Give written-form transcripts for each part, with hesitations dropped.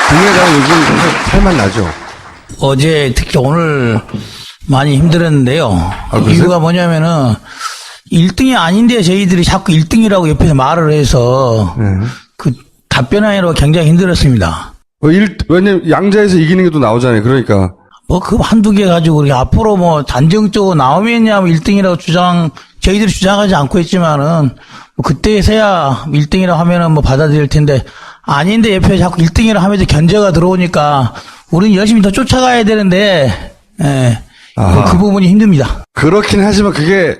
국민의당은 요즘 살만 나죠. 어제 특히 오늘 많이 힘들었는데요. 그러세요? 이유가 뭐냐면은 1등이 아닌데 저희들이 자꾸 1등이라고 옆에서 말을 해서 그 답변하기로 굉장히 힘들었습니다. 왜냐면 양자에서 이기는 게 또 나오잖아요. 그러니까. 뭐 그 한두 개 가지고 우리 앞으로 뭐 단정적으로 나오면야 1등이라고 저희들이 주장하지 않고 있지만은 뭐 그때서야 1등이라고 하면은 뭐 받아들일 텐데 아닌데 옆에 자꾸 1등이라고 하면서 견제가 들어오니까 우리는 열심히 더 쫓아가야 되는데 그 부분이 힘듭니다. 그렇긴 하지만 그게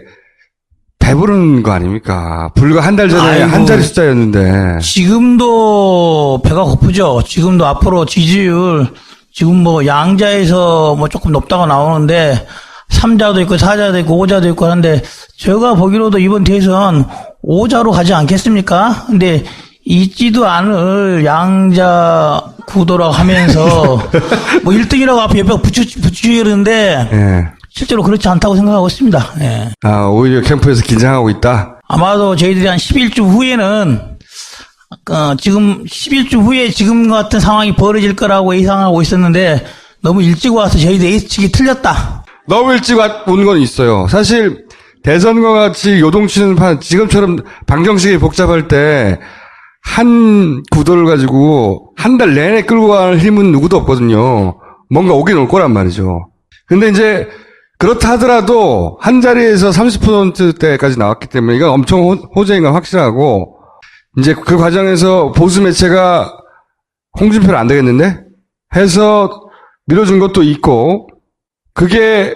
배부른 거 아닙니까? 불과 한 달 전에 아이고. 한 자리 숫자였는데. 지금도 배가 고프죠. 지금도 앞으로 지지율 지금 뭐 양자에서 뭐 조금 높다고 나오는데 3자도 있고 4자도 있고 5자도 있고 하는데 제가 보기로도 이번 대선 5자로 가지 않겠습니까? 근데 있지도 않을 양자 구도라고 하면서 뭐 1등이라고 앞에 옆에 붙이려는데 예. 실제로 그렇지 않다고 생각하고 있습니다. 예. 오히려 캠프에서 긴장하고 있다? 아마도 저희들이 한 10일쯤 후에는 지금 10일쯤 후에 지금 같은 상황이 벌어질 거라고 예상하고 있었는데 너무 일찍 와서 저희들 예측이 틀렸다. 너무 일찍 온 건 있어요. 사실 대선과 같이 요동치는 판 지금처럼 방정식이 복잡할 때 한 구도를 가지고 한 달 내내 끌고 갈 힘은 누구도 없거든요. 뭔가 오긴 올 거란 말이죠. 근데 이제 그렇다 하더라도 한 자리에서 30%대까지 나왔기 때문에 이건 엄청 호재인 건 확실하고 이제 그 과정에서 보수 매체가 홍준표를 안 되겠는데? 해서 밀어준 것도 있고 그게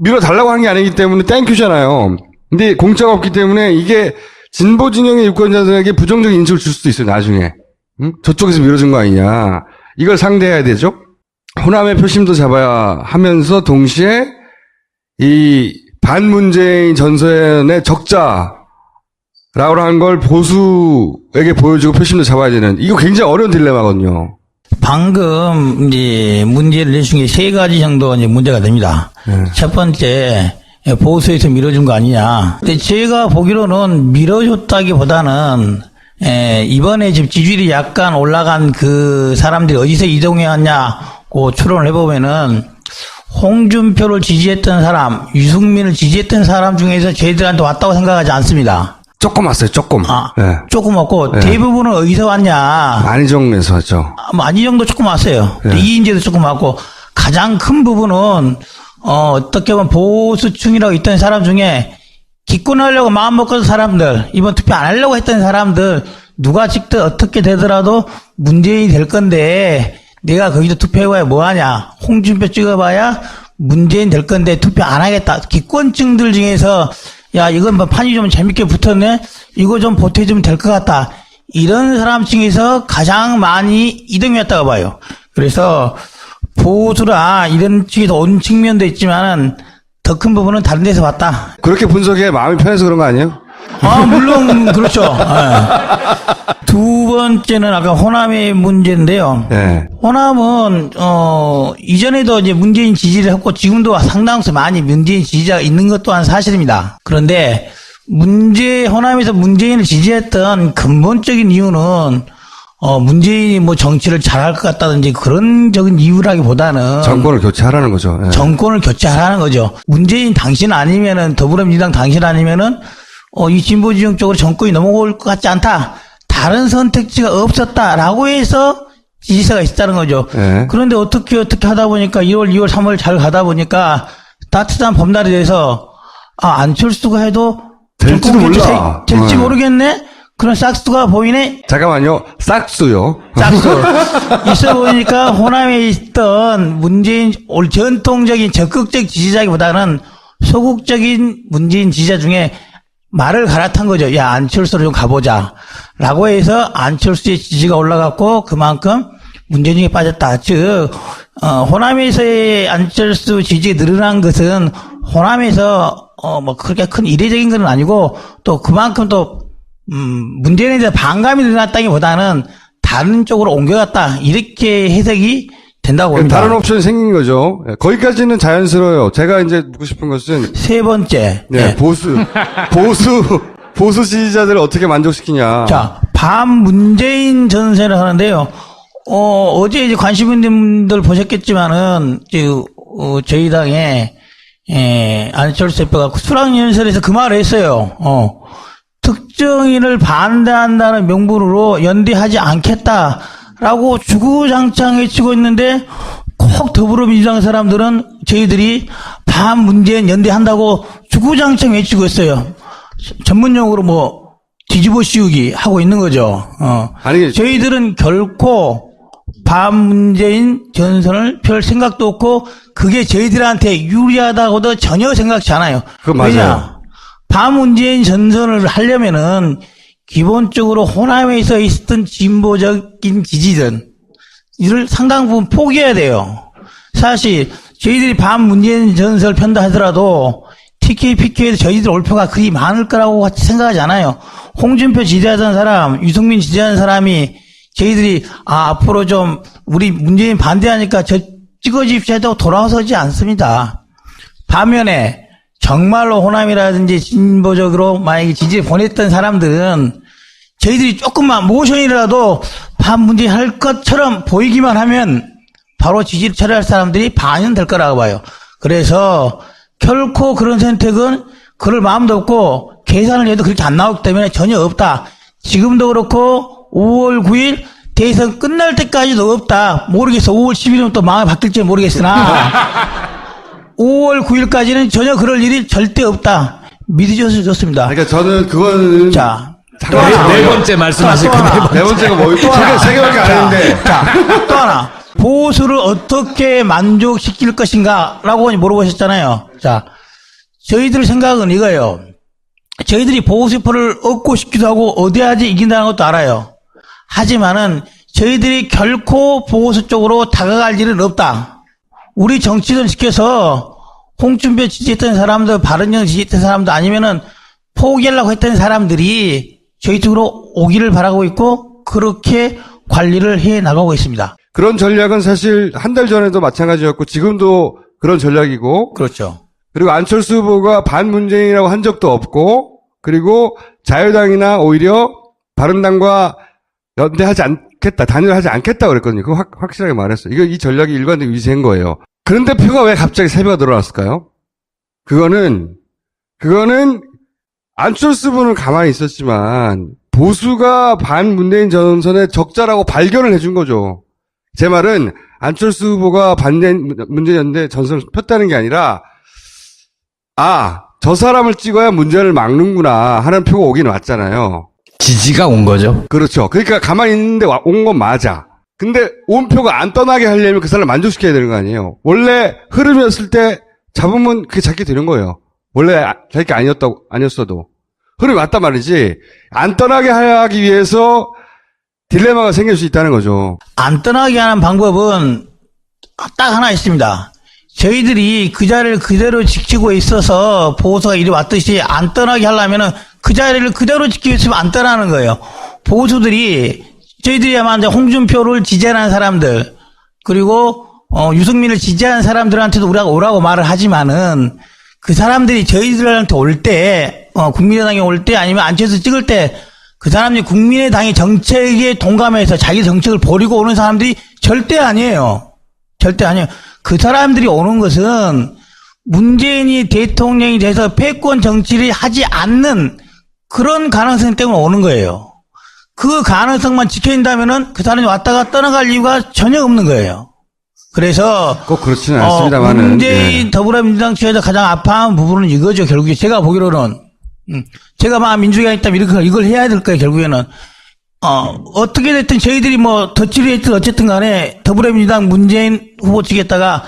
밀어달라고 한 게 아니기 때문에 땡큐잖아요. 근데 공짜가 없기 때문에 이게 진보 진영의 유권자들에게 부정적인 인식을 줄 수도 있어요, 나중에. 응? 저쪽에서 밀어준 거 아니냐. 이걸 상대해야 되죠? 호남의 표심도 잡아야 하면서 동시에 이 반문재인 전선의 적자라고 하는 걸 보수에게 보여주고 표심도 잡아야 되는 이거 굉장히 어려운 딜레마거든요. 방금 이제 문제를 내신 게 세 가지 정도 이제 문제가 됩니다. 첫 번째 보수에서 밀어준 거 아니냐. 근데 제가 보기로는 밀어줬다기보다는 이번에 지금 지지율이 약간 올라간 그 사람들이 어디서 이동해왔냐고 추론을 해보면은 홍준표를 지지했던 사람, 유승민을 지지했던 사람 중에서 저희들한테 왔다고 생각하지 않습니다. 조금 왔어요, 조금. 네. 조금 왔고 대부분은 어디서 왔냐. 안희정에서 왔죠. 안희정도 조금 왔어요. 이인재도 조금 왔고 가장 큰 부분은 어떻게 보면 보수층이라고 있던 사람 중에 기권하려고 마음 먹은 사람들, 이번 투표 안 하려고 했던 사람들, 누가 직접 어떻게 되더라도 문재인이 될 건데 내가 거기서 투표해봐야 뭐하냐. 홍준표 찍어봐야 문재인 될 건데 투표 안 하겠다. 기권층들 중에서 야 이건 뭐 판이 좀 재밌게 붙었네. 이거 좀 보태주면 될 것 같다. 이런 사람 중에서 가장 많이 이동이었다고 봐요. 그래서 보수라 이런 측에서 온 측면도 있지만은 더 큰 부분은 다른 데서 왔다. 그렇게 분석해 마음이 편해서 그런 거 아니에요? 물론 그렇죠. 두 번째는 아까 호남의 문제인데요. 네. 호남은 이전에도 이제 문재인 지지를 했고 지금도 상당수 많이 문재인 지지자가 있는 것 또한 사실입니다. 그런데 호남에서 문재인을 지지했던 근본적인 이유는 문재인이 뭐 정치를 잘할 것 같다든지 그런 적인 이유라기보다는 정권을 교체하라는 거죠. 네. 정권을 교체하라는 거죠. 문재인 당신 아니면은 더불어민주당 당신 아니면은 이 진보진영 쪽으로 정권이 넘어올 것 같지 않다. 다른 선택지가 없었다라고 해서 지지세가 있었다는 거죠. 네. 그런데 어떻게 하다 보니까 1월, 2월, 3월 잘 가다 보니까 따뜻한 봄날이 돼서 안철수가 해도 될지도 몰라. 될지 모르겠네. 그런 싹수가 보이네. 잠깐만요. 싹수요. 싹수. 있어 보니까 호남에 있던 문재인 전통적인 적극적 지지자기보다는 소극적인 문재인 지지자 중에 말을 갈아탄 거죠. 야 안철수로 좀 가보자. 라고 해서 안철수의 지지가 올라갔고 그만큼 문재인이 빠졌다. 즉 호남에서의 안철수 지지가 늘어난 것은 호남에서 뭐 그렇게 큰 이례적인 건 아니고 또 그만큼 또 문재인에 대해서 반감이 늘어났다기보다는 다른 쪽으로 옮겨갔다. 이렇게 해석이 된다고 봅니다. 다른 옵션이 생긴 거죠. 거기까지는 자연스러워요. 제가 이제 묻고 싶은 것은 세 번째. 네. 보수 지지자들을 어떻게 만족시키냐. 자, 반문재인 전세를 하는데요. 어제 이제 관심 있는 분들 보셨겠지만은, 저희 당에, 안철수 대표가 수락연설에서 그 말을 했어요. 특정인을 반대한다는 명분으로 연대하지 않겠다라고 주구장창 외치고 있는데, 꼭 더불어민주당 사람들은 저희들이 반문재인 연대한다고 주구장창 외치고 있어요. 전문용어로 뭐, 뒤집어 씌우기 하고 있는 거죠. 아니, 저희들은 결코 반문재인 전선을 펼 생각도 없고 그게 저희들한테 유리하다고도 전혀 생각지 않아요. 그건 맞아요. 왜냐? 반문재인 전선을 하려면은 기본적으로 호남에서 있었던 진보적인 지지들 이를 상당 부분 포기해야 돼요. 사실 저희들이 반문재인 전선을 편다 하더라도 TK, PK에도 저희들 올표가 그리 많을 거라고 생각하지 않아요. 홍준표 지지하던 사람, 유승민 지지하는 사람이 저희들이 앞으로 좀 우리 문재인 반대하니까 저 찍어주십시오 해도 돌아서지 않습니다. 반면에 정말로 호남이라든지 진보적으로 만약에 지지 보냈던 사람들은 저희들이 조금만 모션이라도 반문재인 할 것처럼 보이기만 하면 바로 지지를 철회할 사람들이 반영될 거라고 봐요. 그래서 결코 그런 선택은 그럴 마음도 없고 계산을 해도 그렇게 안 나오기 때문에 전혀 없다. 지금도 그렇고 5월 9일 대선 끝날 때까지도 없다. 모르겠어. 5월 10일은 또 마음이 바뀔지 모르겠으나 5월 9일까지는 전혀 그럴 일이 절대 없다. 믿으셔서 좋습니다. 그러니까 저는 그거는 자, 또 하나. 네 번째 말씀하실 또 하나. 거 네 번째가 뭐 세 개밖에 안 했는데. 자, 또 하나. 보수를 어떻게 만족시킬 것인가라고 물어보셨잖아요. 자, 저희들 생각은 이거예요. 저희들이 보수표를 얻고 싶기도 하고 어디야지 이긴다는 것도 알아요. 하지만은 저희들이 결코 보수 쪽으로 다가갈 일은 없다. 우리 정치를 지켜서 홍준표 지지했던 사람들, 바른정 지지했던 사람들 아니면은 포기하려고 했던 사람들이 저희 쪽으로 오기를 바라고 있고 그렇게 관리를 해 나가고 있습니다. 그런 전략은 사실 한 달 전에도 마찬가지였고 지금도 그런 전략이고 그렇죠. 그리고 안철수 후보가 반문재인이라고 한 적도 없고 그리고 자유당이나 오히려 바른당과 연대하지 않겠다, 단일하지 않겠다 그랬거든요. 그거 확실하게 말했어요. 이 전략이 일관되게 유지한 거예요. 그런데 표가 왜 갑자기 3배가 늘어났을까요? 그거는 안철수 후보는 가만히 있었지만 보수가 반문재인 전선의 적자라고 발견을 해준 거죠. 제 말은 안철수 후보가 문재인 연대 전선을 폈다는 게 아니라 저 사람을 찍어야 문제를 막는구나 하는 표가 오긴 왔잖아요. 지지가 온 거죠. 그렇죠. 그러니까 가만히 있는데 온 건 맞아. 근데 온 표가 안 떠나게 하려면 그 사람을 만족시켜야 되는 거 아니에요. 원래 흐름이었을 때 잡으면 그게 잡게 되는 거예요. 원래 자기 게 아니었어도. 흐름이 왔단 말이지. 안 떠나게 하기 위해서 딜레마가 생길 수 있다는 거죠. 안 떠나게 하는 방법은 딱 하나 있습니다. 저희들이 그 자리를 그대로 지키고 있어서 보수가 이리 왔듯이 안 떠나게 하려면은 그 자리를 그대로 지키고 있으면 안 떠나는 거예요. 보수들이 저희들이 아마 이제 홍준표를 지지하는 사람들 그리고 유승민을 지지하는 사람들한테도 우리가 오라고 말을 하지만은 그 사람들이 저희들한테 올 때 국민의당에 올 때 아니면 안철수 찍을 때 그 사람들이 국민의당의 정책에 동감해서 자기 정책을 버리고 오는 사람들이 절대 아니에요. 절대 아니에요. 그 사람들이 오는 것은 문재인이 대통령이 돼서 패권 정치를 하지 않는 그런 가능성 때문에 오는 거예요. 그 가능성만 지켜진다면은 그 사람이 왔다가 떠나갈 이유가 전혀 없는 거예요. 그래서 꼭 그렇지는 않습니다만은. 문재인 더불어민주당 측에서 가장 아파하는 부분은 이거죠. 결국에 제가 보기로는 제가 막 민주당이 있다면 이걸 해야 될 거예요. 결국에는 어떻게 됐든 저희들이 뭐 덧칠이 했든 어쨌든 간에 더불어민주당 문재인 후보 측에다가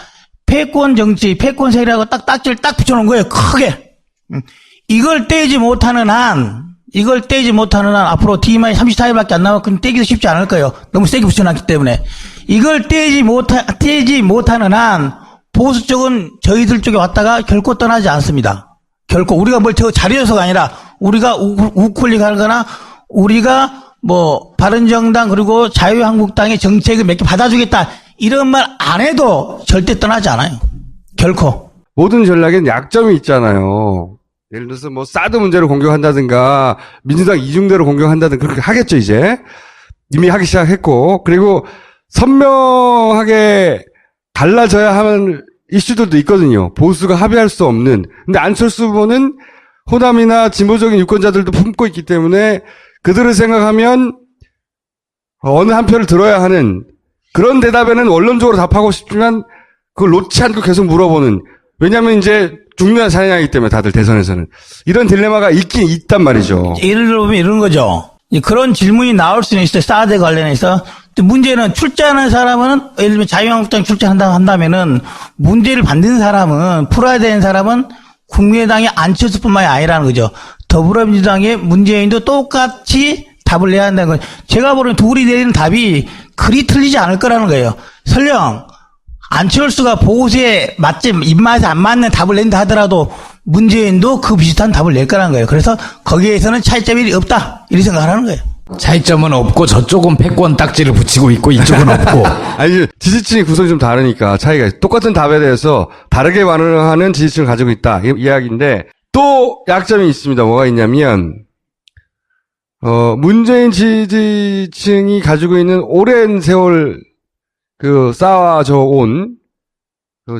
패권 정치, 패권 세력이라고 딱지를 딱 붙여놓은 거예요. 크게. 이걸 떼지 못하는 한 앞으로 D만이 34일밖에 안 남았고 떼기도 쉽지 않을 거예요. 너무 세게 붙여놨기 때문에. 이걸 떼지 못하는 한 보수 쪽은 저희들 쪽에 왔다가 결코 떠나지 않습니다. 결코 우리가 뭘 저 자리여서가 아니라 우리가 우클릭 하거나 우리가 뭐 바른정당 그리고 자유한국당의 정책을 몇 개 받아주겠다 이런 말 안 해도 절대 떠나지 않아요. 결코. 모든 전략엔 약점이 있잖아요. 예를 들어서 뭐 사드 문제를 공격한다든가 민주당 이중대로 공격한다든가 그렇게 하겠죠 이제. 이미 하기 시작했고 그리고 선명하게 갈라져야 하는 이슈들도 있거든요. 보수가 합의할 수 없는. 근데 안철수 후보는 호남이나 진보적인 유권자들도 품고 있기 때문에 그들을 생각하면 어느 한 표를 들어야 하는 그런 대답에는 원론적으로 답하고 싶지만 그걸 놓지 않고 계속 물어보는. 왜냐하면 이제 죽느냐 사느냐이기 때문에 다들 대선에서는 이런 딜레마가 있긴 있단 말이죠. 예를 들어보면 이런 거죠. 그런 질문이 나올 수는 있어요. 사드 관련해서. 근데 문제는 출제하는 사람은 예를 들면 자유한국당 한다면은 문제를 받는 사람은 풀어야 되는 사람은 국민의당의 안철수뿐만이 아니라는 거죠. 더불어민주당의 문재인도 똑같이 답을 내야 한다는 거예요. 제가 보는 둘이 내리는 답이 그리 틀리지 않을 거라는 거예요. 설령 안철수가 보수에 입맛에 안 맞는 답을 낸다 하더라도 문재인도 그 비슷한 답을 낼 거라는 거예요. 그래서 거기에서는 차이점이 없다 이렇게 생각하는 거예요. 차이점은 없고 저쪽은 패권 딱지를 붙이고 있고 이쪽은 없고. 아니, 지지층이 구성이 좀 다르니까 차이가 있어요. 똑같은 답에 대해서 다르게 반응하는 지지층을 가지고 있다. 이 이야기인데 또 약점이 있습니다. 뭐가 있냐면 문재인 지지층이 가지고 있는 오랜 세월 쌓아져 온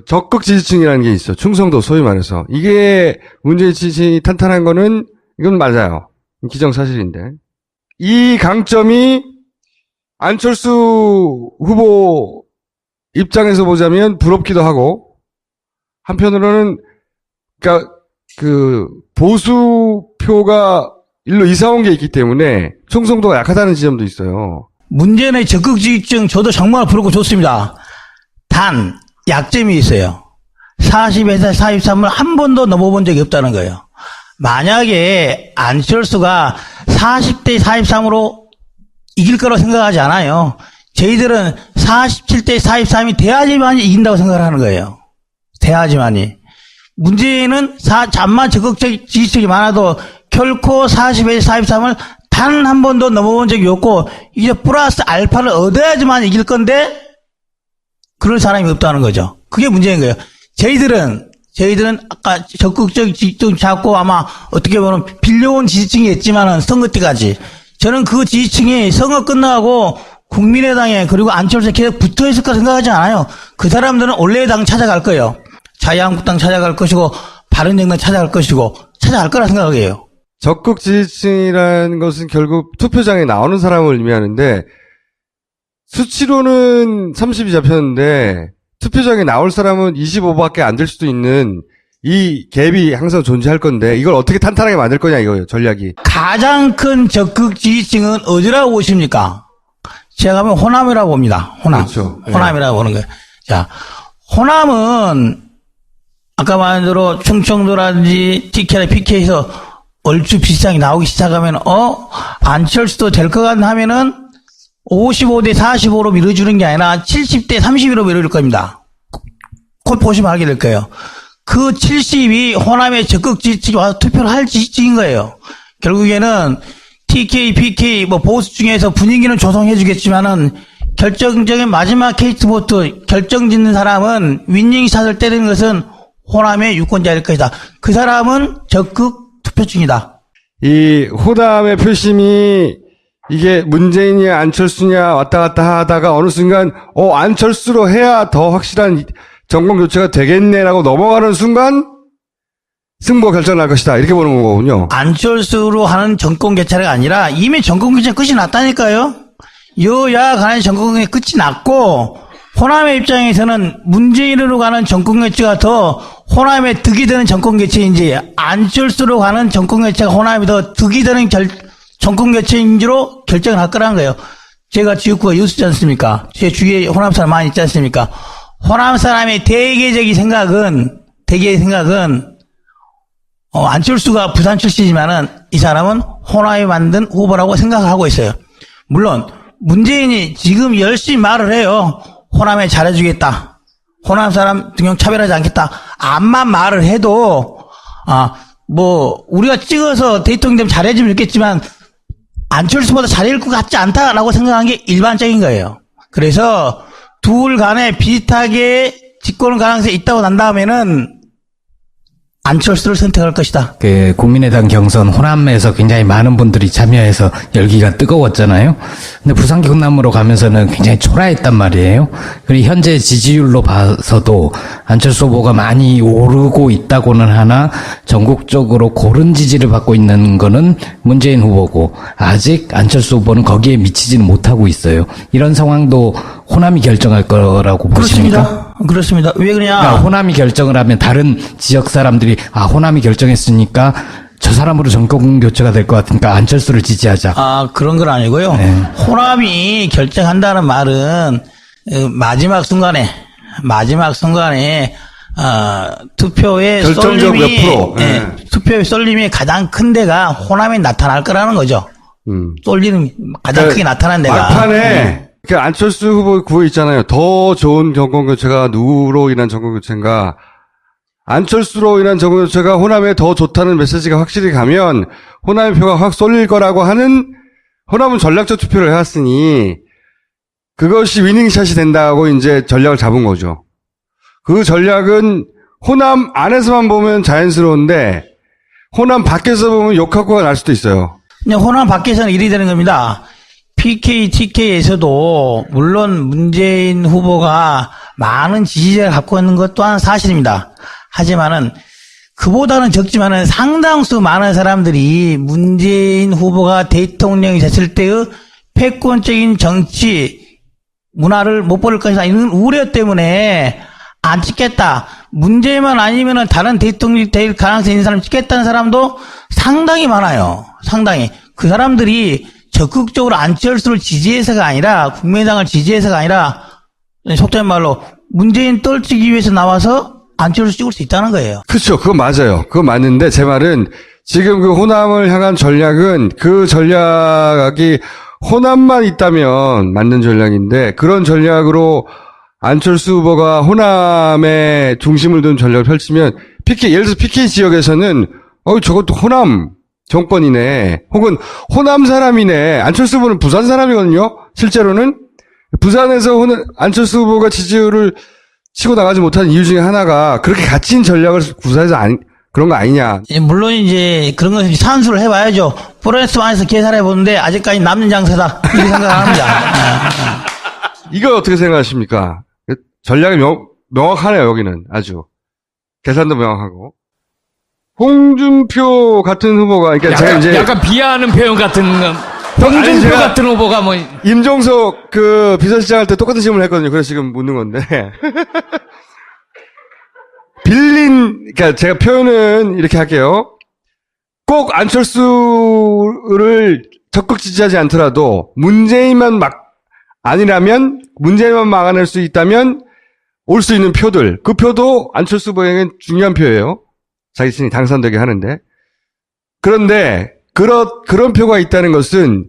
적극 지지층이라는 게 있어. 충성도 소위 말해서. 이게 문재인 지지층이 탄탄한 거는 이건 맞아요. 기정사실인데. 이 강점이 안철수 후보 입장에서 보자면 부럽기도 하고 한편으로는 그러니까 보수표가 일로 이사 온 게 있기 때문에 충성도가 약하다는 지점도 있어요. 문재인의 적극 지지층 저도 정말 부럽고 좋습니다. 단 약점이 있어요. 40에서 43을 한 번도 넘어본 적이 없다는 거예요. 만약에 안철수가 40대 43으로 이길 거라고 생각하지 않아요. 저희들은 47대 43이 돼야지만이 이긴다고 생각을 하는 거예요. 돼야지만이. 문재인은 잠만 적극적 지지층이 많아도 결코 40에서 43을 단 한 번도 넘어본 적이 없고 이제 플러스 알파를 얻어야지만 이길 건데 그럴 사람이 없다는 거죠. 그게 문제인 거예요. 저희들은 아까 적극적 지지층 잡고 아마 어떻게 보면 빌려온 지지층이 있지만은 선거 때까지 저는 그 지지층이 선거 끝나고 국민의당에 그리고 안철수에 계속 붙어 있을 거라 생각하지 않아요. 그 사람들은 원래의 당 찾아갈 거예요. 자유한국당 찾아갈 것이고 바른정당 찾아갈 것이고 찾아갈 거라 생각해요. 적극 지지층이라는 것은 결국 투표장에 나오는 사람을 의미하는데 수치로는 30이 잡혔는데 투표장에 나올 사람은 25밖에 안 될 수도 있는 이 갭이 항상 존재할 건데 이걸 어떻게 탄탄하게 만들 거냐 이거예요. 전략이. 가장 큰 적극 지지층은 어디라고 보십니까? 제가 보면 호남이라고 봅니다. 호남. 그렇죠. 호남이라고 보는 거예요. 자, 호남은 아까 말한 대로 충청도라든지 TK나 PK에서 얼추 비슷하게 나오기 시작하면 안철수도 될 것 같나 하면은 55대 45로 밀어주는 게 아니라 70대 32로 밀어줄 겁니다. 곧 보시면 알게 될 거예요. 그 70이 호남의 적극 지지층이 와서 투표를 할 지지층인 거예요. 결국에는 TK, PK 보수 중에서 분위기는 조성해 주겠지만은 결정적인 마지막 케이스보트 결정짓는 사람은 윈닝샷을 때리는 것은 호남의 유권자일 것이다. 그 사람은 적극 투표층이다. 이 호남의 표심이 이게 문재인이냐 안철수냐 왔다 갔다 하다가 어느 순간 안철수로 해야 더 확실한 정권 교체가 되겠네라고 넘어가는 순간 승부가 결정날 것이다. 이렇게 보는 거군요. 안철수로 하는 정권 개최가 아니라 이미 정권 개최 끝이 났다니까요. 여야 간의 정권 개최 끝이 났고 호남의 입장에서는 문재인으로 가는 정권 개최가 더 호남에 득이 되는 정권 개최인지 안철수로 가는 정권 개최가 호남이 더 득이 되는 정권 개최인지로 결정을 할 거라는 거예요. 제가 지역구가 여수지 않습니까? 제 주위에 호남 사람 많이 있지 않습니까? 호남 사람의 대개적인 생각은 안철수가 부산 출신이지만은 이 사람은 호남이 만든 후보라고 생각하고 있어요. 물론 문재인이 지금 열심히 말을 해요. 호남에 잘해주겠다. 호남 사람 등용 차별하지 않겠다. 암만 말을 해도 우리가 찍어서 대통령 되면 잘해주면 좋겠지만 안철수보다 잘할 것 같지 않다라고 생각한 게 일반적인 거예요. 그래서 둘 간에 비슷하게 집권 가능성이 있다고 난 다음에는 안철수를 선택할 것이다. 그 국민의당 경선 호남에서 굉장히 많은 분들이 참여해서 열기가 뜨거웠잖아요. 근데 부산 경남으로 가면서는 굉장히 초라했단 말이에요. 그리고 현재 지지율로 봐서도 안철수 후보가 많이 오르고 있다고는 하나 전국적으로 고른 지지를 받고 있는 거는 문재인 후보고 아직 안철수 후보는 거기에 미치지는 못하고 있어요. 이런 상황도 호남이 결정할 거라고 보십니까? 그렇습니다. 왜 그러냐? 그러니까 호남이 결정을 하면 다른 지역 사람들이 호남이 결정했으니까 저 사람으로 정권 교체가 될 것 같으니까 안철수를 지지하자. 그런 건 아니고요. 네. 호남이 결정한다는 말은 마지막 순간에 투표의 결정적 몇 쏠림이 프로. 투표의 쏠림이 가장 큰 데가 호남에 나타날 거라는 거죠. 쏠리는 가장 크게 나타난 데가. 막판에 그 안철수 후보 구호 있잖아요. 더 좋은 정권 교체가 누구로 인한 정권 교체인가? 안철수로 인한 정권 교체가 호남에 더 좋다는 메시지가 확실히 가면 호남의 표가 확 쏠릴 거라고 하는 호남은 전략적 투표를 해왔으니 그것이 위닝샷이 된다고 이제 전략을 잡은 거죠. 그 전략은 호남 안에서만 보면 자연스러운데 호남 밖에서 보면 욕하고가 날 수도 있어요. 그냥 호남 밖에서는 일이 되는 겁니다. PK, TK에서도 물론 문재인 후보가 많은 지지자를 갖고 있는 것 또한 사실입니다. 하지만은 그보다는 적지만은 상당수 많은 사람들이 문재인 후보가 대통령이 됐을 때의 패권적인 정치 문화를 못 볼 것이다. 이런 우려 때문에 안 찍겠다. 문재인만 아니면은 다른 대통령이 될 가능성이 있는 사람 찍겠다는 사람도 상당히 많아요. 상당히. 그 사람들이 적극적으로 안철수를 지지해서가 아니라 국민의당을 지지해서가 아니라 속된 말로 문재인 떨치기 위해서 나와서 안철수 찍을 수 있다는 거예요. 그렇죠. 그건 맞아요. 그건 맞는데 제 말은 지금 그 호남을 향한 전략은 그 전략이 호남만 있다면 맞는 전략인데 그런 전략으로 안철수 후보가 호남에 중심을 둔 전략을 펼치면 예를 들어서 PK 지역에서는 저것도 호남 정권이네. 혹은 호남 사람이네. 안철수 후보는 부산 사람이거든요. 실제로는 부산에서 안철수 후보가 지지율을 치고 나가지 못하는 이유 중에 하나가 그렇게 갇힌 전략을 구사해서 그런 거 아니냐. 물론 이제 그런 건 산수를 해봐야죠. 프로레스 안에서 계산해 보는데 아직까지 남는 장사다 이렇게 생각합니다. 이거 어떻게 생각하십니까? 전략이 명확하네요. 여기는 아주 계산도 명확하고. 홍준표 같은 후보가 그러니까 제가 이제 약간 비하하는 표현 같은 홍준표 같은 후보가 뭐 임종석 그 비서실장 할 때 똑같은 질문을 했거든요. 그래서 지금 묻는 건데. 그러니까 제가 표현은 이렇게 할게요. 꼭 안철수를 적극 지지하지 않더라도 문재인만 아니라면 문재인만 막아낼 수 있다면 올 수 있는 표들. 그 표도 안철수 후보에게는 중요한 표예요. 자기 자신이 당선되게 하는데. 그런데 그런 표가 있다는 것은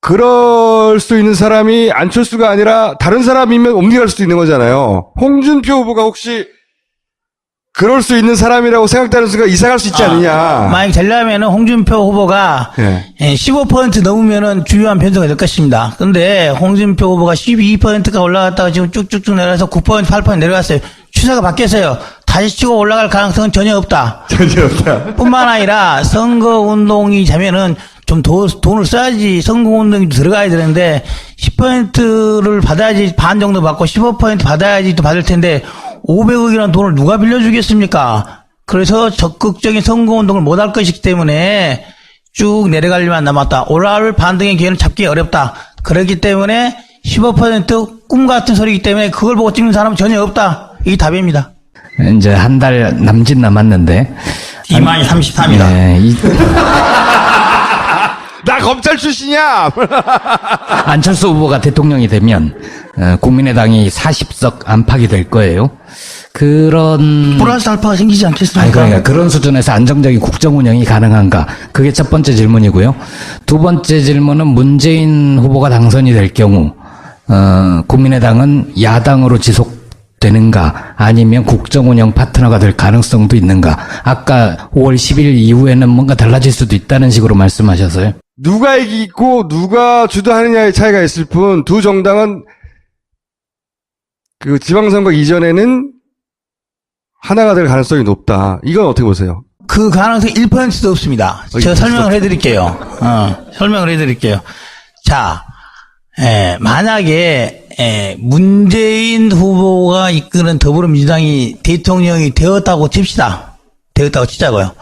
그럴 수 있는 사람이 안철수가 아니라 다른 사람이면 옮겨갈 수도 있는 거잖아요. 홍준표 후보가 혹시 그럴 수 있는 사람이라고 생각되는 순간 이상할 수 있지 않느냐. 만약 되려면은 홍준표 후보가 15% 넘으면은 주요한 변수가 될 것입니다. 근데 홍준표 후보가 12%가 올라갔다가 지금 쭉쭉쭉 내려서 9%, 8% 내려갔어요. 추세가 바뀌었어요. 다시 치고 올라갈 가능성은 전혀 없다. 전혀 없다. 뿐만 아니라 선거운동이 되면은 좀 돈을 써야지 선거운동이 들어가야 되는데 10%를 받아야지 반 정도 받고 15% 받아야지 또 받을 텐데 500억이라는 돈을 누가 빌려주겠습니까? 그래서 적극적인 선거운동을 못할 것이기 때문에 쭉 내려갈 만 남았다. 올라올 반등의 기회는 잡기 어렵다. 그렇기 때문에 15% 꿈같은 소리이기 때문에 그걸 보고 찍는 사람은 전혀 없다. 이 답입니다. 이제 한 달 남짓 남았는데 D-33입니다. 33이다. 네, 나 검찰 출신이야! 안철수 후보가 대통령이 되면 국민의당이 40석 안팎이 될 거예요. 그런 플러스 알파가 생기지 않겠습니까? 그러니까 그런 수준에서 안정적인 국정 운영이 가능한가? 그게 첫 번째 질문이고요. 두 번째 질문은 문재인 후보가 당선이 될 경우 국민의당은 야당으로 지속되는가 아니면 국정 운영 파트너가 될 가능성도 있는가? 아까 5월 10일 이후에는 뭔가 달라질 수도 있다는 식으로 말씀하셔서요. 누가 이기고 누가 주도하느냐의 차이가 있을 뿐 두 정당은 그 지방선거 이전에는 하나가 될 가능성이 높다. 이건 어떻게 보세요? 그 가능성이 1%도 없습니다. 제가 설명을 해드릴게요. 설명을 해드릴게요. 자, 만약에, 문재인 후보가 이끄는 더불어민주당이 대통령이 되었다고 칩시다. 되었다고 치자고요.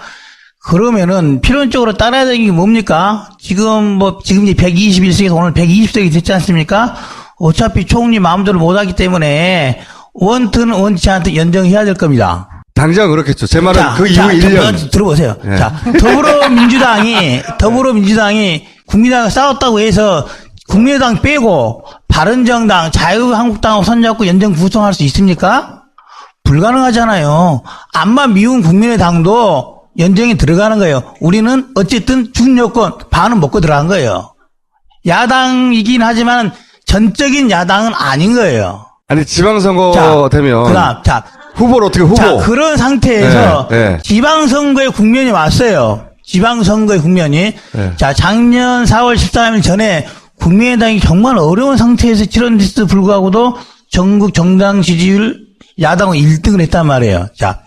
그러면은 필연적으로 따라야 되는 게 뭡니까? 지금 이제 121석에서 오늘 120석이 됐지 않습니까? 어차피 총리 마음대로 못하기 때문에 원튼 원치 않든 연정해야 될 겁니다. 당장 그렇겠죠. 제 말은 그 이후 1년. 들어보세요. 네. 자, 더불어민주당이 국민당과 싸웠다고 해서 국민의당 빼고 바른정당, 자유한국당하고 손잡고 연정 구성할 수 있습니까? 불가능하잖아요. 암만 미운 국민의당도 연정에 들어가는 거예요. 우리는 어쨌든 중요권 반은 먹고 들어간 거예요. 야당이긴 하지만 전적인 야당은 아닌 거예요. 아니, 지방선거 되면. 그다음, 후보를 어떻게 후보? 자, 그런 상태에서 네. 지방선거의 국면이 왔어요. 지방선거의 국면이. 네. 자, 작년 4월 13일 전에 국민의당이 정말 어려운 상태에서 치렀는데도 불구하고도 전국 정당 지지율 야당은 1등을 했단 말이에요. 자,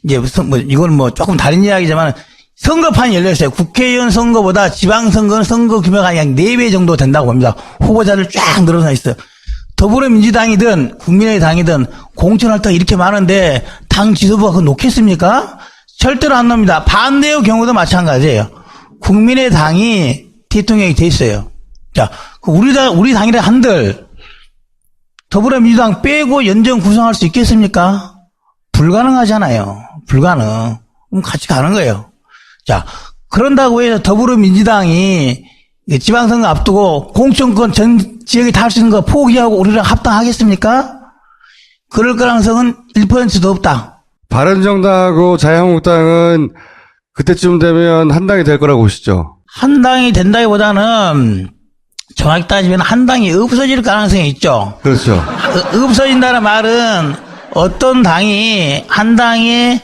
이제 이건 조금 다른 이야기지만 선거판이 열렸어요. 국회의원 선거보다 지방선거는 선거 규모가 약 4배 정도 된다고 봅니다. 후보자들 쫙 늘어나 있어요. 더불어민주당이든 국민의당이든 공천할때가 이렇게 많은데 당 지도부가 그거 놓겠습니까? 절대로 안 놉니다. 반대의 경우도 마찬가지예요. 국민의당이 대통령이 돼 있어요. 자, 우리 당이라 한들 더불어민주당 빼고 연정 구성할 수 있겠습니까? 불가능하잖아요. 불가능. 그럼 같이 가는 거예요. 자, 그런다고 해서 더불어민주당이 지방선거 앞두고 공천권 전 지역에 다 할 수 있는 거 포기하고 우리랑 합당하겠습니까? 그럴 가능성은 1%도 없다. 바른정당하고 자유한국당은 그때쯤 되면 한 당이 될 거라고 보시죠? 한 당이 된다기보다는 정확히 따지면 한 당이 없어질 가능성이 있죠. 그렇죠. 없어진다는 말은 어떤 당이 한 당에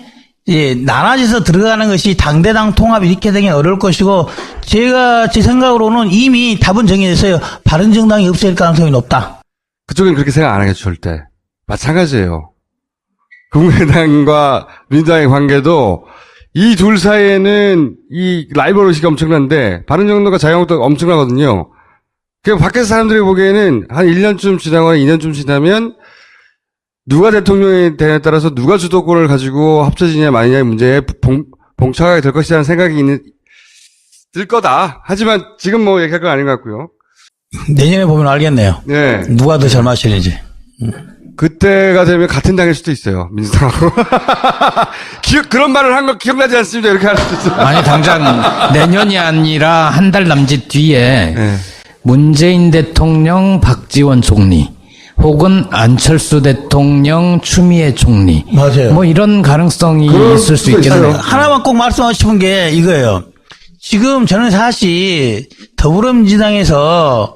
나눠져서 들어가는 것이 당대당 통합이 이렇게 되긴 어려울 것이고, 제 생각으로는 이미 답은 정해졌어요. 바른정당이 없어질 가능성이 높다. 그쪽은 그렇게 생각 안 하겠죠, 절대. 마찬가지예요. 국민의당과 민주당의 관계도 이 둘 사이에는 이 라이벌 의식이 엄청난데, 바른정당과 자유한국당 엄청나거든요. 그냥 밖에서 사람들이 보기에는 한 1년쯤 지나거나 2년쯤 지나면 누가 대통령이 되냐에 따라서 누가 주도권을 가지고 합쳐지냐 마느냐의 문제에 봉착하게 될 것이라는 생각이 들 거다. 하지만 지금 얘기할 건 아닌 것 같고요. 내년에 보면 알겠네요. 네. 누가 더 잘 마시는지. 그때가 되면 같은 당일 수도 있어요. 민주당하고. 그런 말을 한 거 기억나지 않습니다. 이렇게 할 수도 있어요. 아니, 당장 내년이 아니라 한 달 남짓 뒤에 네. 문재인 대통령, 박지원 총리, 혹은 안철수 대통령, 추미애 총리. 맞아요. 이런 가능성이 그럴 있을 수 수도 있겠네요. 있어요. 하나만 꼭 말씀하고 싶은 게 이거예요. 지금 저는 사실 더불어민주당에서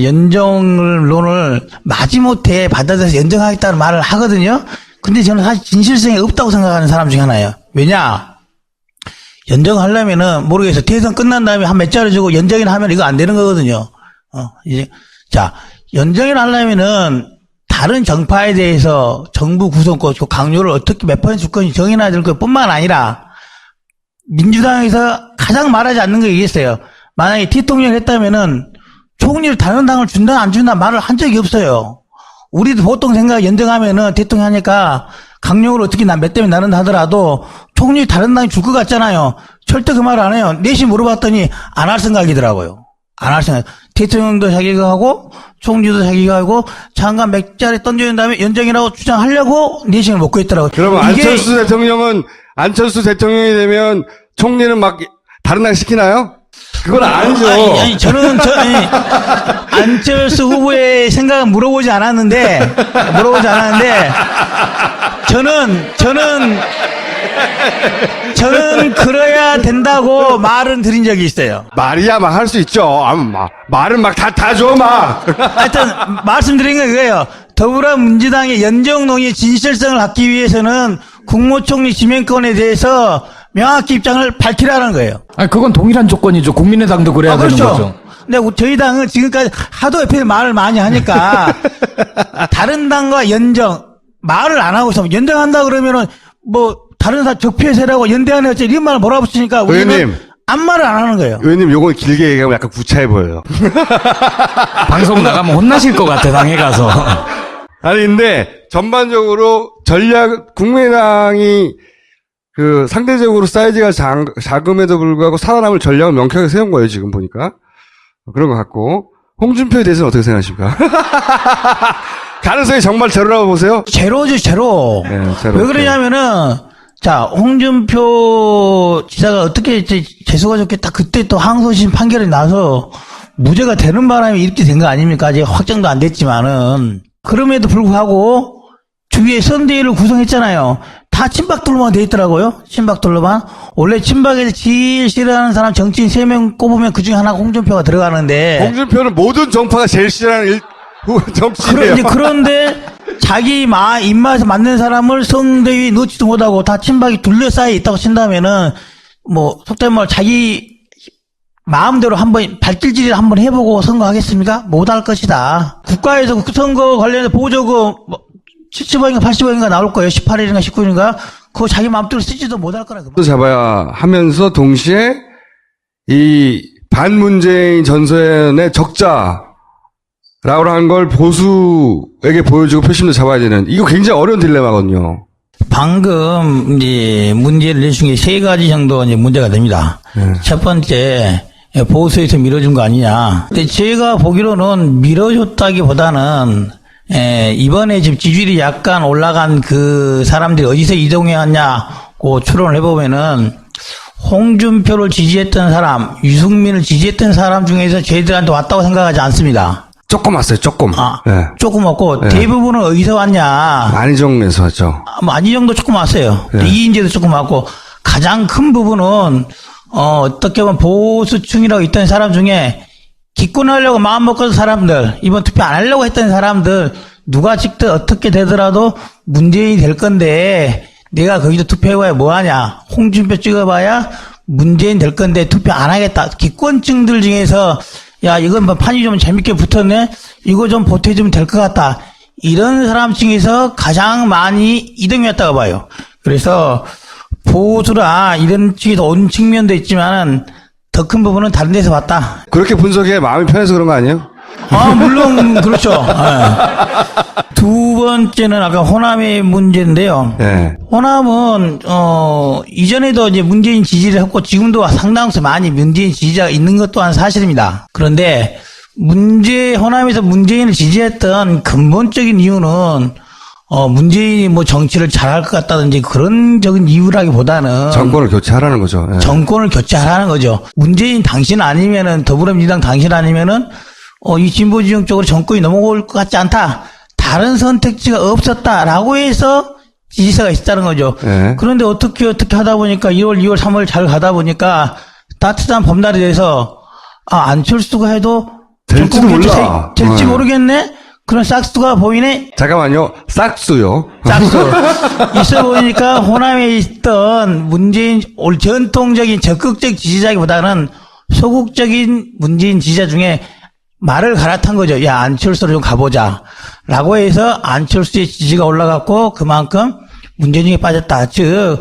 연정론을 마지못해 받아들여서 연정하겠다는 말을 하거든요. 근데 저는 사실 진실성이 없다고 생각하는 사람 중에 하나예요. 왜냐? 연정하려면은 모르겠어요. 대선 끝난 다음에 한 몇 자를 주고 연정이나 하면 이거 안 되는 거거든요. 연정을 하려면은 다른 정파에 대해서 정부 구성권, 강요를 어떻게 몇 퍼센트 주권이 정해놔야 될 것뿐만 아니라 민주당에서 가장 말하지 않는 게 있어요. 만약에 대통령을 했다면은 총리를 다른 당을 준다 안 준다 말을 한 적이 없어요. 우리도 보통 생각 연정하면은 대통령 하니까 강령으로 어떻게 몇 대면 나는다 하더라도 총리 다른 당이 줄 것 같잖아요. 절대 그 말 안 해요. 넷이 물어봤더니 안 할 생각이더라고요. 안 할 생각. 대통령도 자기가 하고 총리도 자기가 하고 장관 몇 자리 던져낸 다음에 연정이라고 주장하려고 넷이 먹고 있더라고요. 그러면 안철수 대통령은 안철수 대통령이 되면 총리는 막 다른 당 시키나요? 그건 아니죠. 아니, 저는 안철수 후보의 생각은 물어보지 않았는데, 저는 그래야 된다고 말은 드린 적이 있어요. 말이야 막 할 수 있죠. 말은 막 다 줘, 막. 하여튼, 말씀드린 건 그거예요. 더불어민주당의 연정론의 진실성을 갖기 위해서는 국무총리 지명권에 대해서 명확히 입장을 밝히라는 거예요. 아니, 그건 동일한 조건이죠. 국민의당도 그래야 되는 거죠. 근데 저희 당은 지금까지 하도 옆에 말을 많이 하니까 다른 당과 연정 말을 안 하고 있으면 연정한다 그러면은 뭐 다른 적폐세라고 연대하네 어째 이런 말을 몰아붙이니까 우리는 의원님. 아무 말을 안 하는 거예요. 의원님 요거 길게 얘기하면 약간 구차해 보여요. 방송 나가면 혼나실 것 같아, 당에 가서. 아니 근데 전반적으로 국민의당이 그 상대적으로 사이즈가 작음에도 불구하고 살아남을 전략을 명쾌하게 세운 거예요, 지금 보니까. 그런 것 같고. 홍준표에 대해서는 어떻게 생각하십니까? 가능성이 정말 제로라고 보세요? 제로죠, 제로. 네, 제로. 왜 그러냐면은, 자, 홍준표 지사가 어떻게 이제 재수가 좋게 딱 그때 또 항소심 판결이 나서 무죄가 되는 바람에 이렇게 된 거 아닙니까? 아직 확정도 안 됐지만은. 그럼에도 불구하고 주위에 선대위를 구성했잖아요. 다 친박들로만 돼 있더라고요. 친박들로만. 원래 친박에서 제일 싫어하는 사람 정치인 3명 꼽으면 그 중에 하나가 홍준표가 들어가는데. 홍준표는 모든 정파가 제일 싫어하는 정치인이에요. 그런데 자기 입맛에 맞는 사람을 선대위에 넣지도 못하고 다 친박이 둘러싸여 있다고 친다면은 뭐 속된 말 자기 마음대로 한번 발길질을 한번 해보고 선거하겠습니까? 못할 것이다. 국가에서 그 선거 관련해서 보조금 70억인가 80억인가 나올 거예요. 18일인가 19일인가. 그거 자기 마음대로 쓰지도 못할 거라. 또 잡아야 하면서 동시에 이 반문재인 전선의 적자라고 하는 걸 보수에게 보여주고 표심도 잡아야 되는 이거 굉장히 어려운 딜레마거든요. 방금 이제 문제를 내준 게 3가지 정도 이제 문제가 됩니다. 첫 번째 보수에서 밀어준 거 아니냐. 근데 제가 보기로는 밀어줬다기보다는 이번에 지금 지지율이 약간 올라간 그 사람들이 어디서 이동해 왔냐고 추론을 해보면은 홍준표를 지지했던 사람, 유승민을 지지했던 사람 중에서 저희들한테 왔다고 생각하지 않습니다. 조금 왔어요, 조금. 네. 조금 왔고 네. 대부분은 어디서 왔냐. 안희정에서 왔죠. 안희정도 조금 왔어요. 네. 이인재도 조금 왔고 가장 큰 부분은 어떻게 보면 보수층이라고 있던 사람 중에 기권하려고 마음 먹은 사람들, 이번 투표 안 하려고 했던 사람들, 누가 직접 어떻게 되더라도 문재인이 될 건데, 내가 거기서 투표해봐야 뭐하냐. 홍준표 찍어봐야 문재인 될 건데 투표 안 하겠다. 기권층들 중에서, 야, 이건 뭐 판이 좀 재밌게 붙었네? 이거 좀 보태주면 될 것 같다. 이런 사람 중에서 가장 많이 이동이었다고 봐요. 그래서 보수라 이런 측에서 온 측면도 있지만은 더 큰 부분은 다른 데서 왔다. 그렇게 분석해 마음이 편해서 그런 거 아니에요? 물론 그렇죠. 네. 두 번째는 아까 호남의 문제인데요. 네. 호남은 이전에도 이제 문재인 지지를 했고 지금도 상당수 많이 문재인 지지자가 있는 것 또한 사실입니다. 그런데 호남에서 문재인을 지지했던 근본적인 이유는 문재인이 뭐 정치를 잘할 것 같다든지 그런 적인 이유라기보다는 정권을 교체하라는 거죠. 네. 정권을 교체하라는 거죠. 문재인 당신 아니면은 더불어민주당 당신 아니면은 이 진보진영 쪽으로 정권이 넘어올 것 같지 않다. 다른 선택지가 없었다라고 해서 지지세가 있다는 거죠. 네. 그런데 어떻게 하다 보니까 1월, 2월, 3월 잘 가다 보니까 따뜻한 봄날이 돼서 안철수가 해도 될지도 정권 교체 몰라. 될지 모르겠네. 그런 싹수가 보이네. 잠깐만요. 싹수요. 싹수. 있어 보니까 호남에 있던 문재인 전통적인 적극적 지지자기보다는 소극적인 문재인 지지자 중에 말을 갈아탄 거죠. 야, 안철수로 좀 가보자. 라고 해서 안철수의 지지가 올라갔고 그만큼 문재인이 빠졌다. 즉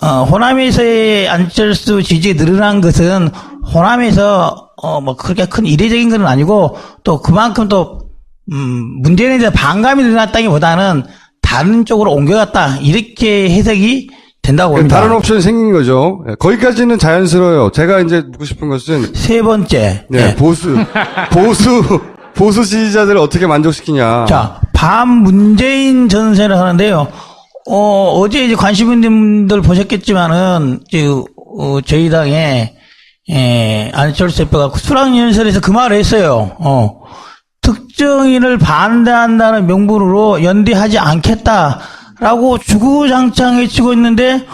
호남에서의 안철수 지지가 늘어난 것은 호남에서 뭐 그렇게 큰 이례적인 건 아니고 또 그만큼 또 문재인에 대해서 반감이 늘어났다기보다는 다른 쪽으로 옮겨갔다. 이렇게 해석이 된다고 봅니다. 다른 옵션이 생긴 거죠. 거기까지는 자연스러워요. 제가 이제 묻고 싶은 것은 세 번째. 네. 보수 지지자들을 어떻게 만족시키냐. 자, 반문재인 전세를 하는데요. 어제 이제 관심 있는 분들 보셨겠지만은, 저희 당에, 안철수 대표가 수락연설에서 그 말을 했어요. 특정인을 반대한다는 명분으로 연대하지 않겠다라고 주구장창 외치고 있는데,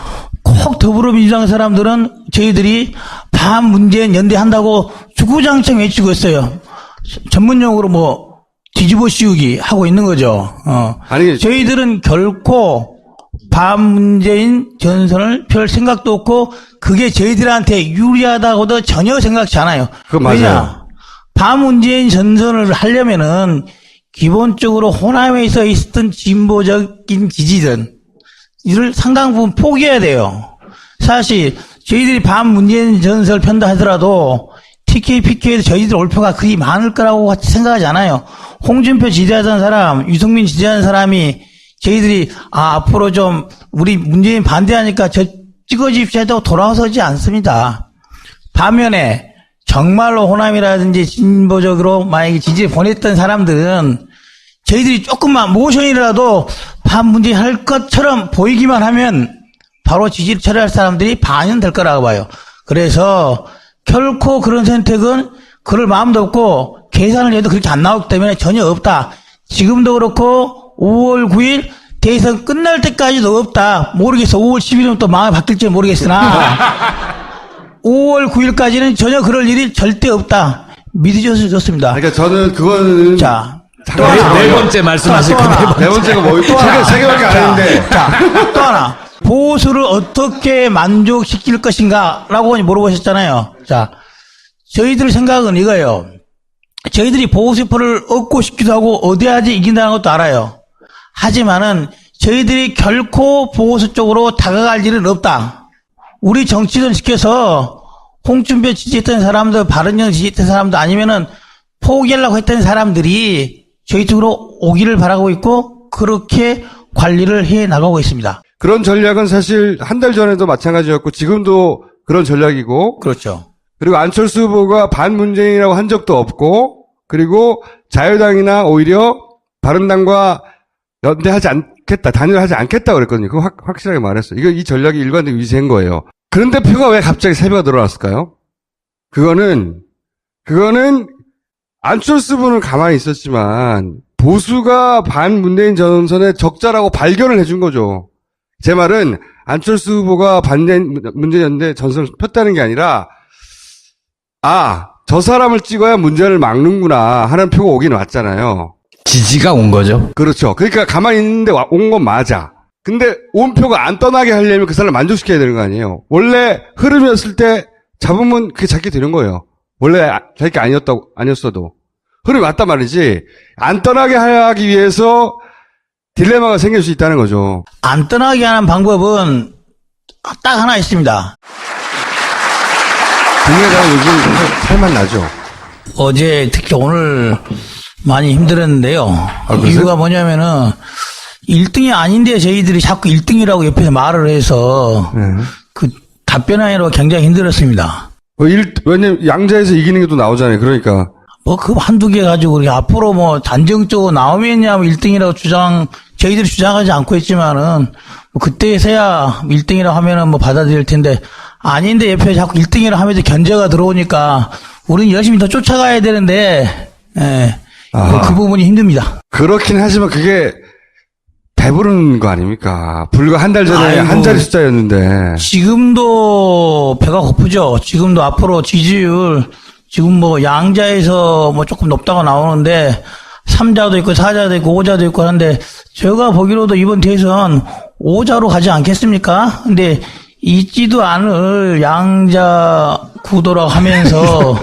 꼭 더불어민주당 사람들은 저희들이 반문재인 연대한다고 주구장창 외치고 있어요. 전문용어로 뭐 뒤집어 씌우기 하고 있는 거죠. 아니 저희들은 결코 반문재인 전선을 펼 생각도 없고 그게 저희들한테 유리하다고도 전혀 생각지 않아요. 그건 맞아요. 왜냐? 반문재인 전선을 하려면은 기본적으로 호남에서 있었던 진보적인 지지들 이를 상당 부분 포기해야 돼요. 사실 저희들이 반문재인 전설 편다 하더라도 TK, PK에도 저희들 올표가 그리 많을 거라고 같이 생각하지 않아요. 홍준표 지지하던 사람, 유승민 지지하는 사람이 저희들이 앞으로 좀 우리 문재인 반대하니까 저 찍어주십시오 했다고 돌아서지 않습니다. 반면에 정말로 호남이라든지 진보적으로 만약에 지지를 보냈던 사람들은 저희들이 조금만 모션이라도 반문재인 할 것처럼 보이기만 하면 바로 지지를 철회할 사람들이 반영될 거라고 봐요. 그래서 결코 그런 선택은 그럴 마음도 없고 계산을 해도 그렇게 안 나오기 때문에 전혀 없다. 지금도 그렇고 5월 9일 대선 끝날 때까지도 없다. 모르겠어. 5월 10일이면 또 마음이 바뀔지 모르겠으나 5월 9일까지는 전혀 그럴 일이 절대 없다. 믿으셔서 좋습니다. 그러니까 저는 그거는 자, 네 번째 말씀하실 또 하나. 거네요. 네 번째가 뭐 세 개밖에 안 했는데. 자, 또 하나. 보수를 어떻게 만족시킬 것인가라고 물어보셨잖아요. 자, 저희들 생각은 이거예요. 저희들이 보수표를 얻고 싶기도 하고 어디야지 이긴다는 것도 알아요. 하지만은 저희들이 결코 보수 쪽으로 다가갈 일은 없다. 우리 정치를 지켜서 홍준표 지지했던 사람들, 바른정 지지했던 사람들 아니면은 포기하려고 했던 사람들이 저희 쪽으로 오기를 바라고 있고 그렇게 관리를 해 나가고 있습니다. 그런 전략은 사실 한 달 전에도 마찬가지였고 지금도 그런 전략이고 그렇죠. 그리고 안철수 후보가 반문재인이라고 한 적도 없고 그리고 자유당이나 오히려 바른당과 연대하지 않겠다, 단일하지 않겠다 그랬거든요. 그거 확실하게 말했어요. 이 전략이 일관되게 위세한 거예요. 그런데 표가 왜 갑자기 3배가 늘어났을까요? 그거는 안철수 분은 가만히 있었지만 보수가 반문재인 전선의 적자라고 발견을 해준 거죠. 제 말은 안철수 후보가 문재인 연대 전선을 폈다는 게 아니라 저 사람을 찍어야 문재인을 막는구나 하는 표가 오긴 왔잖아요. 지지가 온 거죠. 그렇죠. 그러니까 가만히 있는데 온 건 맞아. 근데 온 표가 안 떠나게 하려면 그 사람을 만족시켜야 되는 거 아니에요. 원래 흐름이었을 때 잡으면 그게 잡게 되는 거예요. 원래 자기 게 아니었어도. 흐름이 왔단 말이지. 안 떠나게 하기 위해서 딜레마가 생길 수 있다는 거죠. 안 떠나게 하는 방법은 딱 하나 있습니다. 국민의당은 요즘 살만 나죠. 어제 특히 오늘 많이 힘들었는데요. 그러세요? 이유가 뭐냐면은 1등이 아닌데 저희들이 자꾸 1등이라고 옆에서 말을 해서 그 답변하느라고 굉장히 힘들었습니다. 왜냐면 양자에서 이기는 게 또 나오잖아요. 그러니까. 뭐 그 한두 개 가지고 우리 앞으로 뭐 단정적으로 나오면야 1등이라고 저희들이 주장하지 않고 있지만은 뭐 그때서야 1등이라고 하면은 뭐 받아들일 텐데 아닌데 옆에 자꾸 1등이라고 하면서 견제가 들어오니까 우리는 열심히 더 쫓아가야 되는데 그 부분이 힘듭니다. 그렇긴 하지만 그게 배부른 거 아닙니까? 불과 한 달 전에 아이고. 한 자리 숫자였는데. 지금도 배가 고프죠. 지금도 앞으로 지지율 지금 뭐 양자에서 뭐 조금 높다고 나오는데 3자도 있고 4자도 있고 5자도 있고 하는데 제가 보기로도 이번 대선 5자로 가지 않겠습니까? 근데 있지도 않을 양자 구도라고 하면서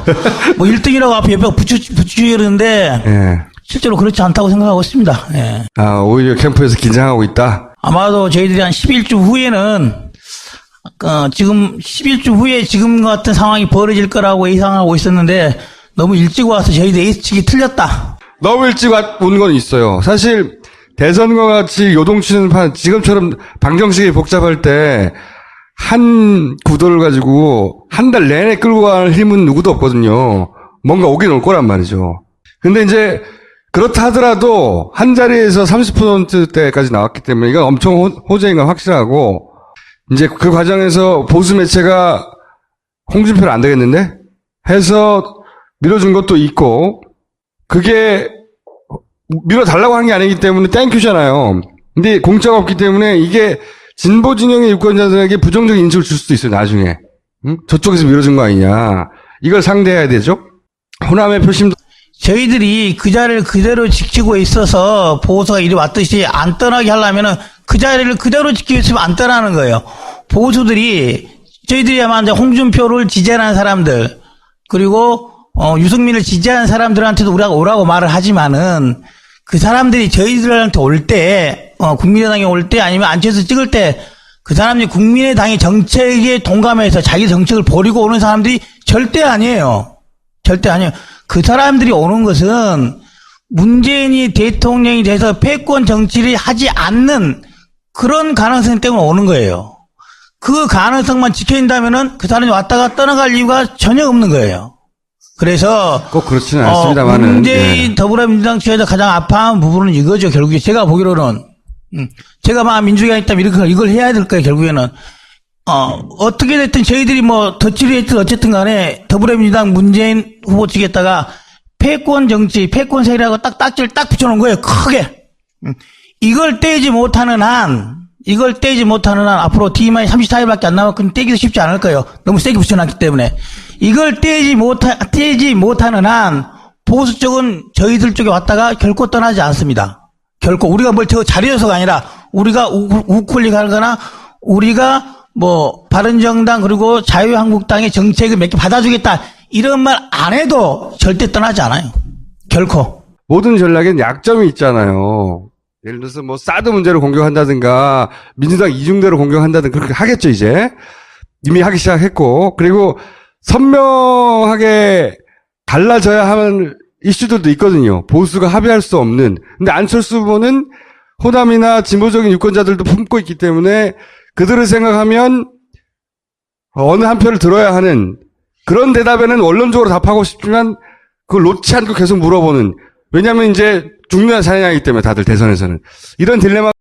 뭐 1등이라고 앞에 옆에 붙이려는데 예. 실제로 그렇지 않다고 생각하고 있습니다. 예. 오히려 캠프에서 긴장하고 있다. 아마도 저희들이 한 11주 후에는 지금 11주 후에 지금 같은 상황이 벌어질 거라고 예상하고 있었는데 너무 일찍 와서 저희들 예측이 틀렸다. 너무 일찍 온 건 있어요. 사실 대선과 같이 요동치는 판 지금처럼 방정식이 복잡할 때 한 구도를 가지고 한 달 내내 끌고 가는 힘은 누구도 없거든요. 뭔가 오긴 올 거란 말이죠. 근데 이제 그렇다 하더라도 한 자리에서 30%대까지 나왔기 때문에 이건 엄청 호재인 건 확실하고 이제 그 과정에서 보수 매체가 홍준표를 안 되겠는데? 해서 밀어준 것도 있고 그게 밀어달라고 한 게 아니기 때문에 땡큐잖아요. 근데 공짜가 없기 때문에 이게 진보 진영의 유권자들에게 부정적인 인식을 줄 수도 있어요, 나중에. 응? 저쪽에서 밀어준 거 아니냐. 이걸 상대해야 되죠? 호남의 표심도. 저희들이 그 자리를 그대로 지키고 있어서 보수가 이리 왔듯이 안 떠나게 하려면은 그 자리를 그대로 지키고 있으면 안 떠나는 거예요. 보수들이 저희들이 아마 이제 홍준표를 지지하는 사람들 그리고 유승민을 지지하는 사람들한테도 우리가 오라고 말을 하지만은 그 사람들이 저희들한테 올 때 국민의당에 올 때 아니면 안철수 찍을 때 그 사람들이 국민의당의 정책에 동감해서 자기 정책을 버리고 오는 사람들이 절대 아니에요. 절대 아니에요. 그 사람들이 오는 것은 문재인이 대통령이 돼서 패권 정치를 하지 않는 그런 가능성 때문에 오는 거예요. 그 가능성만 지켜진다면은 그 사람이 왔다가 떠나갈 이유가 전혀 없는 거예요. 그래서 꼭 그렇지는 않습니다만은. 문재인 더불어민주당 측에서 가장 아파하는 부분은 이거죠. 결국에 제가 보기로는 제가 막 민주당이 있다면 이걸 해야 될 거예요. 결국에는 어떻게 됐든 저희들이 뭐 덧칠이 했든 어쨌든 간에 더불어민주당 문재인 후보 측에다가 패권 정치, 패권 세력이라고 딱지를 딱 붙여놓은 거예요. 크게. 이걸 떼지 못하는 한 앞으로 DMI 34일밖에 안 남았고 떼기도 쉽지 않을 거예요. 너무 세게 붙여놨기 때문에. 이걸 떼지 못하는 한 보수 쪽은 저희들 쪽에 왔다가 결코 떠나지 않습니다. 결코 우리가 뭘 저 자리여서가 아니라 우리가 우클릭 하거나 우리가 뭐 바른정당 그리고 자유한국당의 정책을 몇 개 받아주겠다 이런 말 안 해도 절대 떠나지 않아요. 결코. 모든 전략엔 약점이 있잖아요. 예를 들어서 뭐 사드 문제로 공격한다든가 민주당 이중대로 공격한다든가 그렇게 하겠죠 이제. 이미 하기 시작했고 그리고 선명하게 갈라져야 하는 이슈들도 있거든요. 보수가 합의할 수 없는. 근데 안철수 후보는 호남이나 진보적인 유권자들도 품고 있기 때문에 그들을 생각하면 어느 한 표를 들어야 하는 그런 대답에는 원론적으로 답하고 싶지만 그걸 놓지 않고 계속 물어보는. 왜냐하면 이제 중요한 사냥이기 때문에 다들 대선에서는. 이런 딜레마